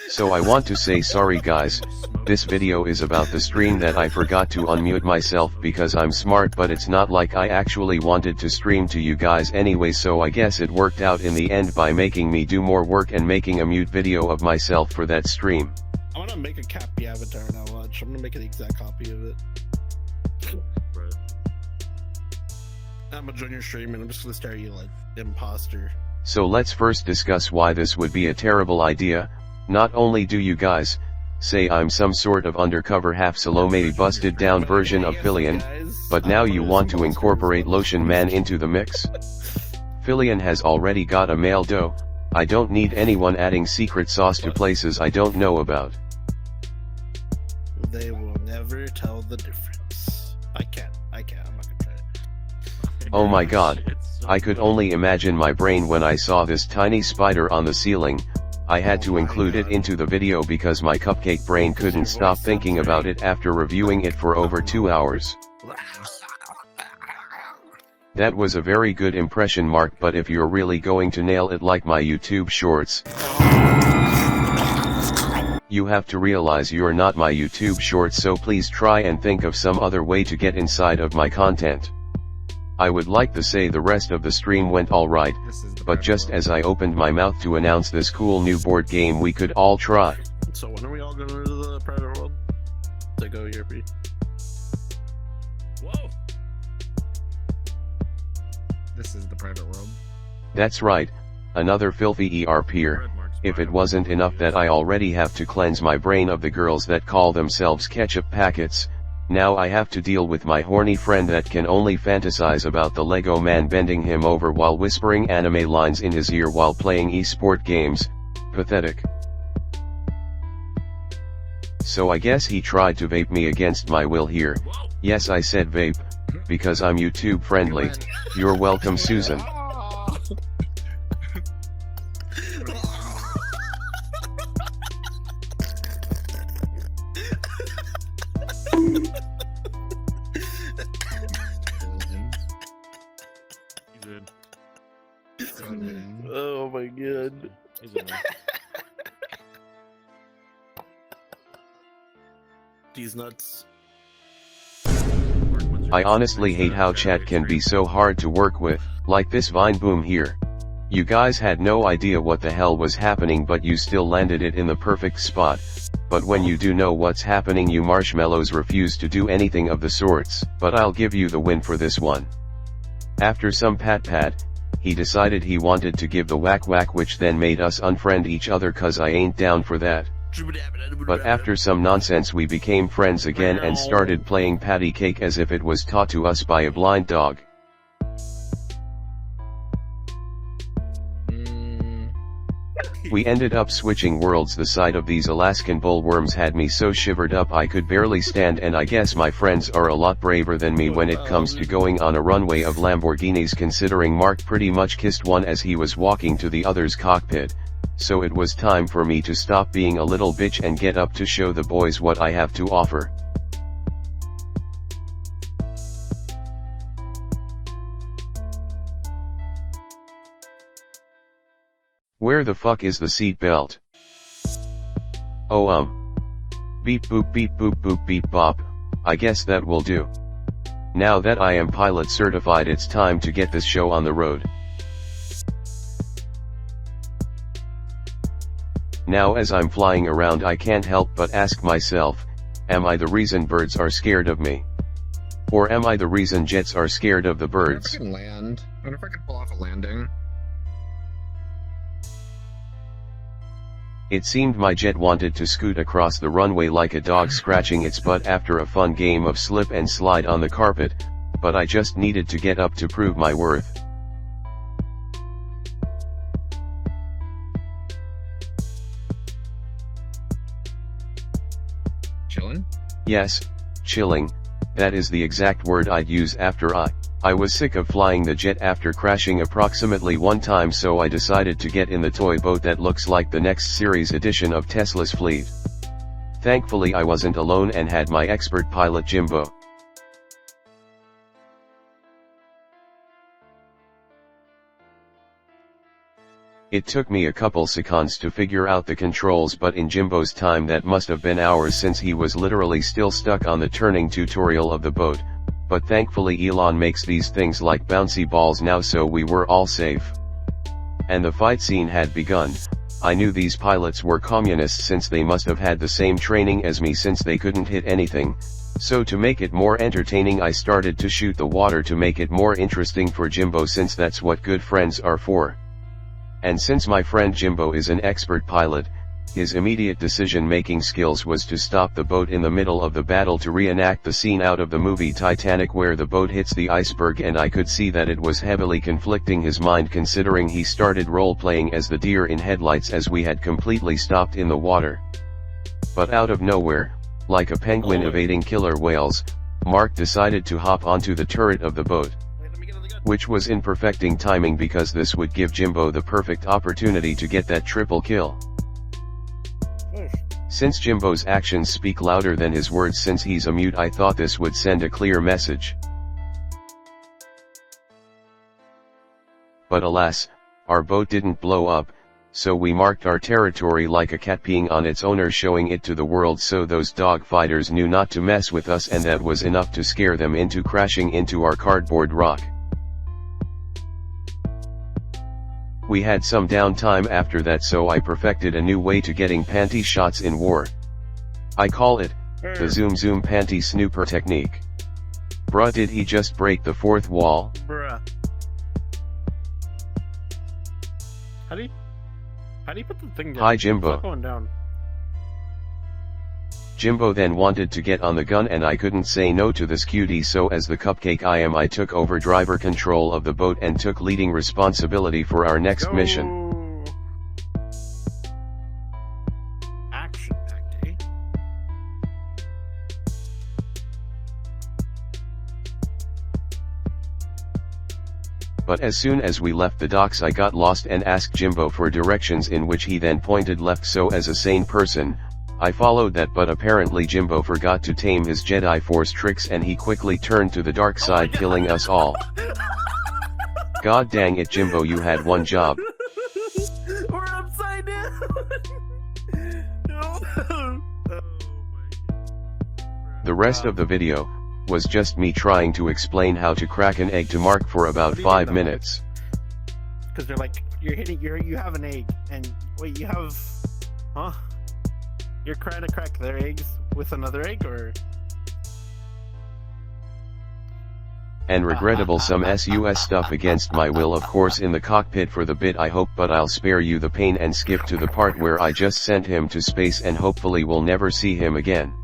So I want to say sorry guys, this video is about the stream that I forgot to unmute myself because I'm smart, but it's not like I actually wanted to stream to you guys anyway, so I guess it worked out in the end by making me do more work and making a mute video of myself for that stream. I'm gonna make a Kapy avatar now, watch. I'm gonna make an exact copy of it. Right. I'm gonna join your stream and I'm just gonna stare at you like imposter. So let's first discuss why this would be a terrible idea. Not only do you guys say I'm some sort of undercover half Salome busted down version of Filian, but now you want to incorporate Lotion Man into the mix. Filian has already got a male dough. I don't need anyone adding secret sauce to places I don't know about. They will never tell the difference. I can't, I'm not gonna try it. Oh my god, I could only imagine my brain when I saw this tiny spider on the ceiling. I had to include it into the video because my cupcake brain couldn't stop thinking about it after reviewing it for over 2 hours. That was a very good impression, Mark, but if you're really going to nail it like my YouTube shorts, you have to realize you're not my YouTube shorts, so please try and think of some other way to get inside of my content. I would like to say the rest of the stream went alright, but just as I opened my mouth to announce this cool new board game we could all try. So when are we all going to the private world? To go Europe? Whoa! This is the private world. That's right, another filthy ERPer. If it wasn't enough that I already have to cleanse my brain of the girls that call themselves ketchup packets, now I have to deal with my horny friend that can only fantasize about the Lego man bending him over while whispering anime lines in his ear while playing esport games. Pathetic. So I guess he tried to vape me against my will here. Yes, I said vape, because I'm YouTube friendly. You're welcome, Susan. Oh my god. These nuts. I honestly hate how chat can be so hard to work with, like this Vine boom here. You guys had no idea what the hell was happening, but you still landed it in the perfect spot. But when you do know what's happening, you marshmallows refuse to do anything of the sorts. But I'll give you the win for this one. After some pat, he decided he wanted to give the whack, which then made us unfriend each other cause I ain't down for that. But after some nonsense we became friends again and started playing patty cake as if it was taught to us by a blind dog. We ended up switching worlds. The sight of these Alaskan bullworms had me so shivered up I could barely stand, and I guess my friends are a lot braver than me when it comes to going on a runway of Lamborghinis, considering Mark pretty much kissed one as he was walking to the other's cockpit. So it was time for me to stop being a little bitch and get up to show the boys what I have to offer. Where the fuck is the seat belt? Oh beep boop beep boop boop beep bop, I guess that will do. Now that I am pilot certified, it's time to get this show on the road. Now as I'm flying around I can't help but ask myself, am I the reason birds are scared of me? Or am I the reason jets are scared of the birds? I wonder if I can land. I wonder if I can pull off a landing. It seemed my jet wanted to scoot across the runway like a dog scratching its butt after a fun game of slip and slide on the carpet, but I just needed to get up to prove my worth. Chillin'? Yes, chilling, that is the exact word I'd use after I was sick of flying the jet after crashing approximately 1 time, so I decided to get in the toy boat that looks like the next series edition of Tesla's fleet. Thankfully I wasn't alone and had my expert pilot Jimbo. It took me a couple seconds to figure out the controls, but in Jimbo's time that must have been hours, since he was literally still stuck on the turning tutorial of the boat, but thankfully Elon makes these things like bouncy balls now, so we were all safe. And the fight scene had begun. I knew these pilots were communists since they must have had the same training as me, since they couldn't hit anything, so to make it more entertaining I started to shoot the water to make it more interesting for Jimbo, since that's what good friends are for. And since my friend Jimbo is an expert pilot, his immediate decision-making skills was to stop the boat in the middle of the battle to reenact the scene out of the movie Titanic where the boat hits the iceberg, and I could see that it was heavily conflicting his mind, considering he started role-playing as the deer in headlights as we had completely stopped in the water. But out of nowhere, like a penguin evading killer whales, Mark decided to hop onto the turret of the boat. Which was in perfecting timing, because this would give Jimbo the perfect opportunity to get that triple kill. Since Jimbo's actions speak louder than his words, since he's a mute, I thought this would send a clear message. But alas, our boat didn't blow up, so we marked our territory like a cat peeing on its owner, showing it to the world so those dog fighters knew not to mess with us, and that was enough to scare them into crashing into our cardboard rock. We had some downtime after that, so I perfected a new way to getting panty shots in war. I call it, the zoom zoom panty snooper technique. Bruh, did he just break the fourth wall? Bruh. How do you put the thing down? Hi It's Jimbo. not going down. Jimbo then wanted to get on the gun, and I couldn't say no to this cutie, so as the cupcake I am, I took over driver control of the boat and took leading responsibility for our next mission. Action-packed, eh? But as soon as we left the docks I got lost and asked Jimbo for directions, in which he then pointed left, so as a sane person, I followed that, but apparently Jimbo forgot to tame his Jedi Force tricks and he quickly turned to the dark side, killing us all. God dang it, Jimbo, you had one job. We're upside down! Oh my God. The rest of the video was just me trying to explain how to crack an egg to Mark for about 5 minutes. Because they're like, you have an egg, and wait, you have, huh? You're trying to crack their eggs with another egg, or? And regrettable some SUS stuff against my will, of course, in the cockpit for the bit I hope, but I'll spare you the pain and skip to the part where I just sent him to space and hopefully we'll never see him again.